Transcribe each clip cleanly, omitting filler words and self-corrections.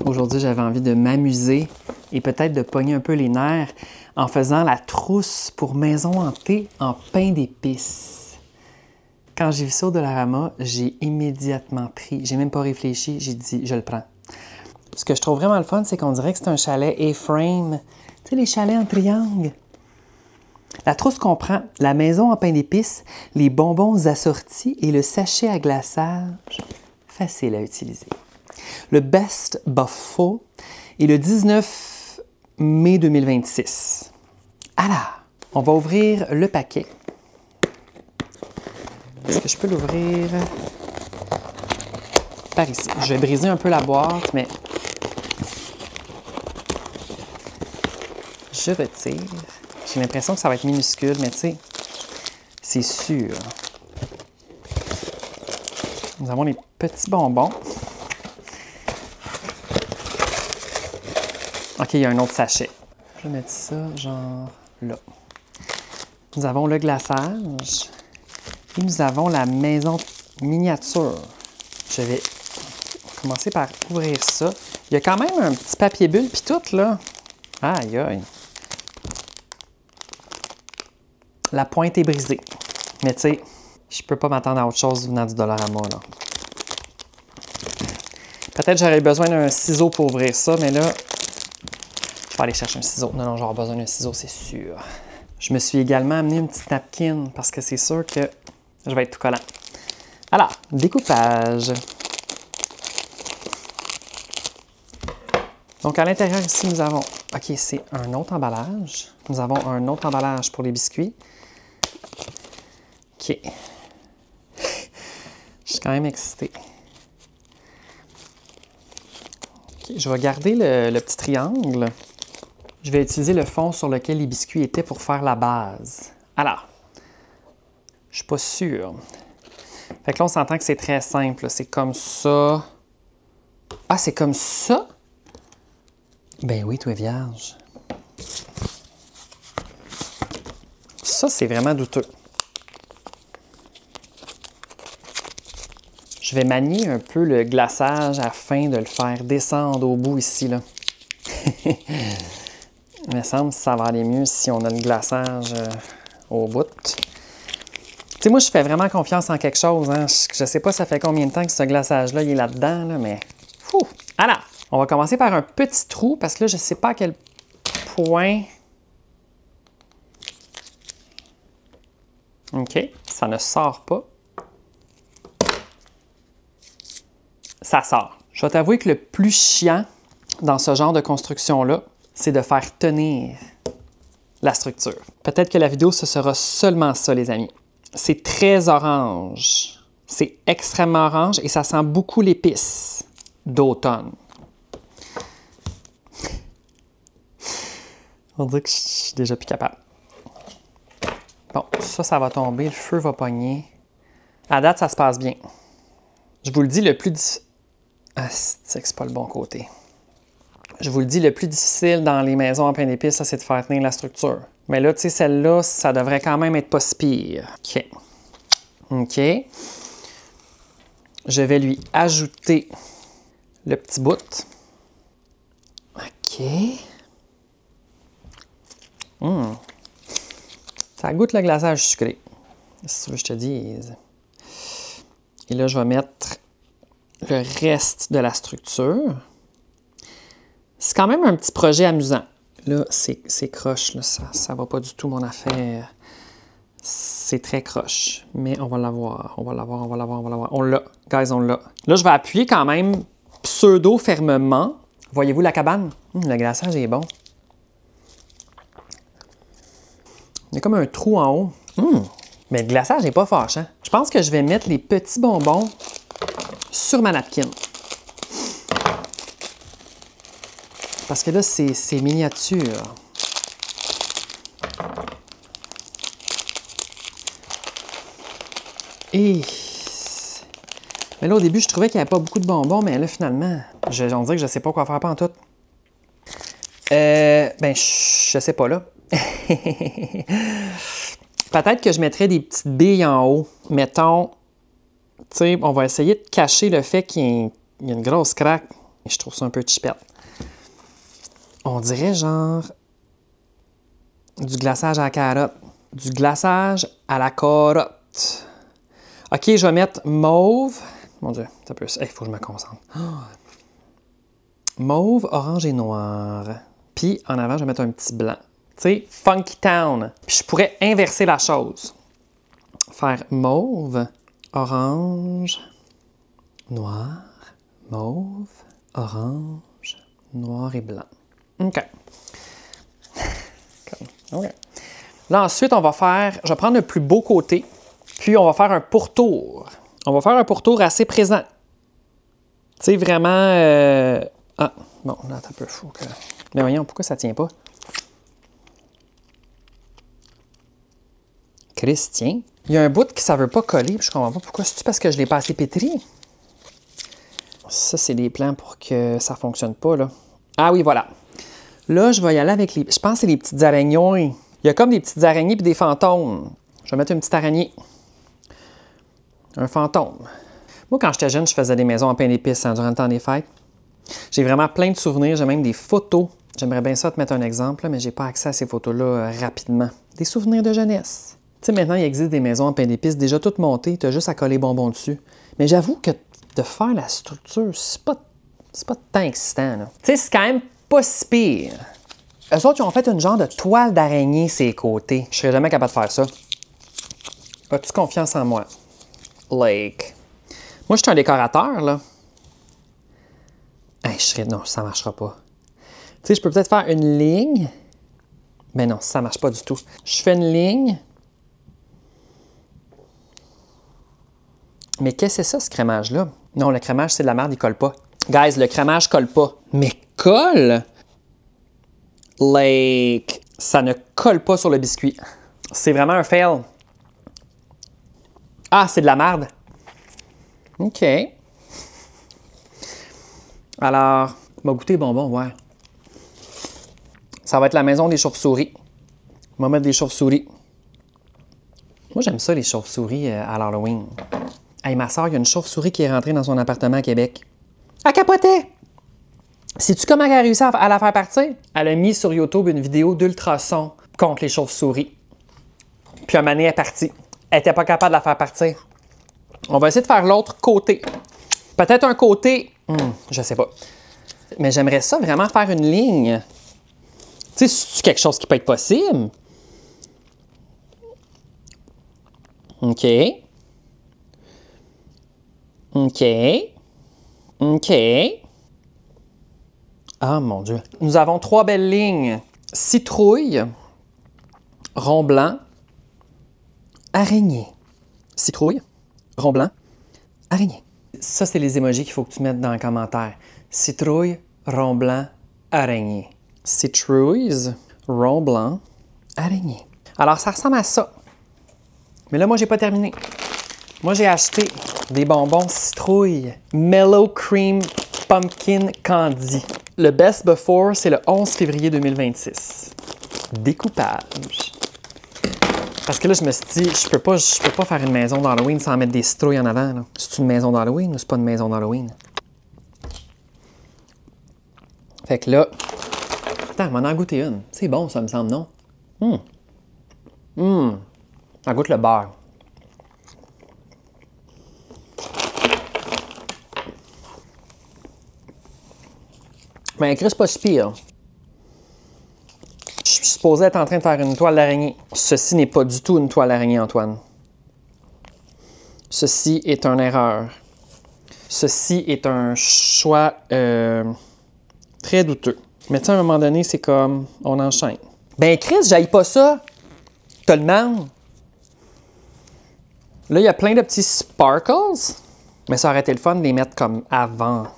Aujourd'hui, j'avais envie de m'amuser et peut-être de pogner un peu les nerfs en faisant la trousse pour maison hantée en pain d'épices. Quand j'ai vu ça au Dollarama, j'ai immédiatement pris, j'ai même pas réfléchi, j'ai dit je le prends. Ce que je trouve vraiment le fun, c'est qu'on dirait que c'est un chalet A-frame. Tu sais, les chalets en triangle. La trousse comprend la maison en pain d'épices, les bonbons assortis et le sachet à glaçage. Facile à utiliser. Le Best Buffalo est le 19 mai 2026. Alors, on va ouvrir le paquet. Est-ce que je peux l'ouvrir par ici? Je vais briser un peu la boîte, mais je retire. J'ai l'impression que ça va être minuscule, mais tu sais, c'est sûr. Nous avons les petits bonbons. OK, il y a un autre sachet. Je vais mettre ça genre là. Nous avons le glaçage et nous avons la maison miniature. Je vais commencer par ouvrir ça. Il y a quand même un petit papier bulle puis tout, là. Aïe, aïe. La pointe est brisée. Mais tu sais, je peux pas m'attendre à autre chose venant du Dollarama, là. Peut-être j'aurais besoin d'un ciseau pour ouvrir ça, mais là, je vais aller chercher un ciseau. Non, non, j'aurai besoin d'un ciseau, c'est sûr. Je me suis également amené une petite napkin parce que c'est sûr que je vais être tout collant. Alors, découpage. Donc, à l'intérieur ici, nous avons... OK, c'est un autre emballage. Nous avons un autre emballage pour les biscuits. OK. Je suis quand même excitée. Okay, je vais garder le petit triangle. Je vais utiliser le fond sur lequel les biscuits étaient pour faire la base. Alors, je suis pas sûre. Fait que là, on s'entend que c'est très simple. C'est comme ça. Ah, c'est comme ça? Ben oui, toi vierge. Ça, c'est vraiment douteux. Je vais manier un peu le glaçage afin de le faire descendre au bout ici, là. Il me semble que ça va aller mieux si on a le glaçage au bout. Tu sais, moi, je fais vraiment confiance en quelque chose. Hein? Je sais pas ça fait combien de temps que ce glaçage-là il est là-dedans, là, mais... Fou! Alors, on va commencer par un petit trou, parce que là, je sais pas à quel point... OK, ça ne sort pas. Ça sort. Je vais t'avouer que le plus chiant dans ce genre de construction-là, c'est de faire tenir la structure. Peut-être que la vidéo, ce sera seulement ça, les amis. C'est très orange. C'est extrêmement orange et ça sent beaucoup l'épice d'automne. On dirait que je suis déjà plus capable. Bon, ça va tomber, le feu va pogner. À date, ça se passe bien. Je vous le dis, le plus difficile... Ah, c'est pas le bon côté. Je vous le dis, le plus difficile dans les maisons en pain d'épices, ça, c'est de faire tenir la structure. Mais là, tu sais, celle-là, ça devrait quand même être pas si pire. OK. OK. Je vais lui ajouter le petit bout. OK. Ça goûte le glaçage sucré. Si tu veux que je te dise. Et là, je vais mettre le reste de la structure. C'est quand même un petit projet amusant. Là, c'est croche. Là, ça va pas du tout, mon affaire. C'est très croche. Mais on va l'avoir. On va l'avoir, on va l'avoir, on va l'avoir. On l'a. Guys, on l'a. Là, je vais appuyer quand même pseudo-fermement. Voyez-vous la cabane? Le glaçage est bon. Il y a comme un trou en haut. Mais le glaçage n'est pas fâchant. Je pense que je vais mettre les petits bonbons sur ma napkin. Parce que là, c'est miniature. Et... Mais là, au début, je trouvais qu'il n'y avait pas beaucoup de bonbons, mais là, finalement, on dirait que je ne sais pas quoi faire pantoute. Ben, je sais pas, là. Peut-être que je mettrais des petites billes en haut. Mettons, tu sais, on va essayer de cacher le fait qu'il y a une grosse craque. Je trouve ça un peu cheapette. On dirait genre du glaçage à la carotte. Du glaçage à la carotte. OK, je vais mettre mauve. Mon Dieu, ça peut... Il faut que je me concentre. Oh. Mauve, orange et noir. Puis en avant, je vais mettre un petit blanc. Tu sais, Funky Town. Puis je pourrais inverser la chose. Faire mauve, orange, noir, mauve, orange, noir et blanc. OK. OK. Là, ensuite, on va faire... Je vais prendre le plus beau côté, puis on va faire un pourtour. On va faire un pourtour assez présent. Tu sais, vraiment... Ah, bon, là, t'as un peu fou. Que... Mais voyons, pourquoi ça tient pas? Christian. Il y a un bout que ça veut pas coller, puis je comprends pas pourquoi. C'est-tu parce que je l'ai pas assez pétri? Ça, c'est des plans pour que ça fonctionne pas, là. Ah oui, voilà. Là, je vais y aller avec les... Je pense que c'est les petites araignées. Il y a comme des petites araignées puis des fantômes. Je vais mettre une petite araignée. Un fantôme. Moi, quand j'étais jeune, je faisais des maisons en pain d'épices durant le temps des fêtes. J'ai vraiment plein de souvenirs. J'ai même des photos. J'aimerais bien ça te mettre un exemple, là, mais j'ai pas accès à ces photos-là rapidement. Des souvenirs de jeunesse. Tu sais, maintenant, il existe des maisons en pain d'épices déjà toutes montées. Tu as juste à coller bonbons dessus. Mais j'avoue que de faire la structure, c'est pas tant excitant. Tu sais, c'est quand même pas si pire. Eux autres, ils ont fait une genre de toile d'araignée ses côtés. Je serais jamais capable de faire ça. As-tu confiance en moi? Like. Moi, je suis un décorateur, là. Hey, non, ça marchera pas. Tu sais, je peux peut-être faire une ligne. Mais non, ça marche pas du tout. Je fais une ligne. Mais qu'est-ce que c'est ça, ce crémage-là? Non, le crémage, c'est de la merde, il colle pas. Guys, le crémage colle pas. Mais colle? Like, ça ne colle pas sur le biscuit. C'est vraiment un fail. Ah, c'est de la merde. OK. Alors, on va goûter bonbon, ouais. Ça va être la maison des chauves-souris. On va mettre des chauves-souris. Moi, j'aime ça, les chauves-souris à l'Halloween. Hey, ma soeur, il y a une chauve-souris qui est rentrée dans son appartement à Québec. Elle capotait! Sais-tu comment elle a réussi à la faire partir? Elle a mis sur YouTube une vidéo d'ultrasons contre les chauves-souris. Puis un moment donné, elle est partie. Elle n'était pas capable de la faire partir. On va essayer de faire l'autre côté. Peut-être un côté... je sais pas. Mais j'aimerais ça vraiment faire une ligne. Tu sais, c'est quelque chose qui peut être possible. OK. OK. OK. Ah, mon Dieu. Nous avons 3 belles lignes. Citrouille, rond blanc, araignée. Citrouille, rond blanc, araignée. Ça, c'est les émojis qu'il faut que tu mettes dans les commentaires. Citrouille, rond blanc, araignée. Citrouilles, rond blanc, araignée. Alors, ça ressemble à ça. Mais là, moi, j'ai pas terminé. Moi, j'ai acheté des bonbons citrouille Mellow Cream Pumpkin Candy. Le Best Before, c'est le 11 février 2026. Découpage. Parce que là, je me suis dit, je peux pas faire une maison d'Halloween sans mettre des citrouilles en avant. C'est une maison d'Halloween ou c'est pas une maison d'Halloween? Fait que là... Attends, je m'en ai goûté une. C'est bon, ça me semble, non? Ça goûte le beurre. Mais Chris, pas si pire. Je suis supposé être en train de faire une toile d'araignée. Ceci n'est pas du tout une toile d'araignée, Antoine. Ceci est une erreur. Ceci est un choix très douteux. Mais tu sais, à un moment donné, c'est comme, on enchaîne. Ben Chris, j'haïs pas ça. Te le demande. Là, il y a plein de petits sparkles. Mais ça aurait été le fun de les mettre comme avant.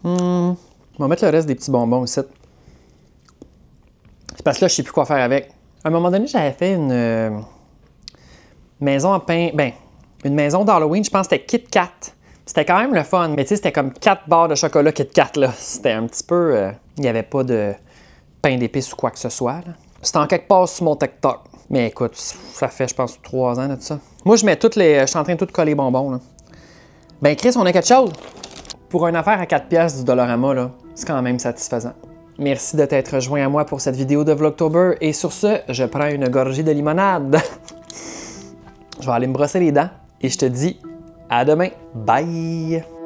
On va mettre le reste des petits bonbons ici. C'est parce que là, je sais plus quoi faire avec. À un moment donné, j'avais fait une maison en pain... Ben, une maison d'Halloween, je pense que c'était Kit Kat. C'était quand même le fun, mais tu sais, c'était comme 4 barres de chocolat Kit Kat, là. C'était un petit peu... Il n'y avait pas de pain d'épices ou quoi que ce soit, là. C'était en quelque part sur mon TikTok. Mais écoute, ça fait, je pense, 3 ans de ça. Moi, je mets toutes les... Je suis en train de tout coller bonbons, là. Ben Chris, on a quelque chose. Pour une affaire à 4 piastres du Dollarama, là, c'est quand même satisfaisant. Merci de t'être rejoint à moi pour cette vidéo de Vlogtober. Et sur ce, je prends une gorgée de limonade. Je vais aller me brosser les dents et je te dis à demain. Bye!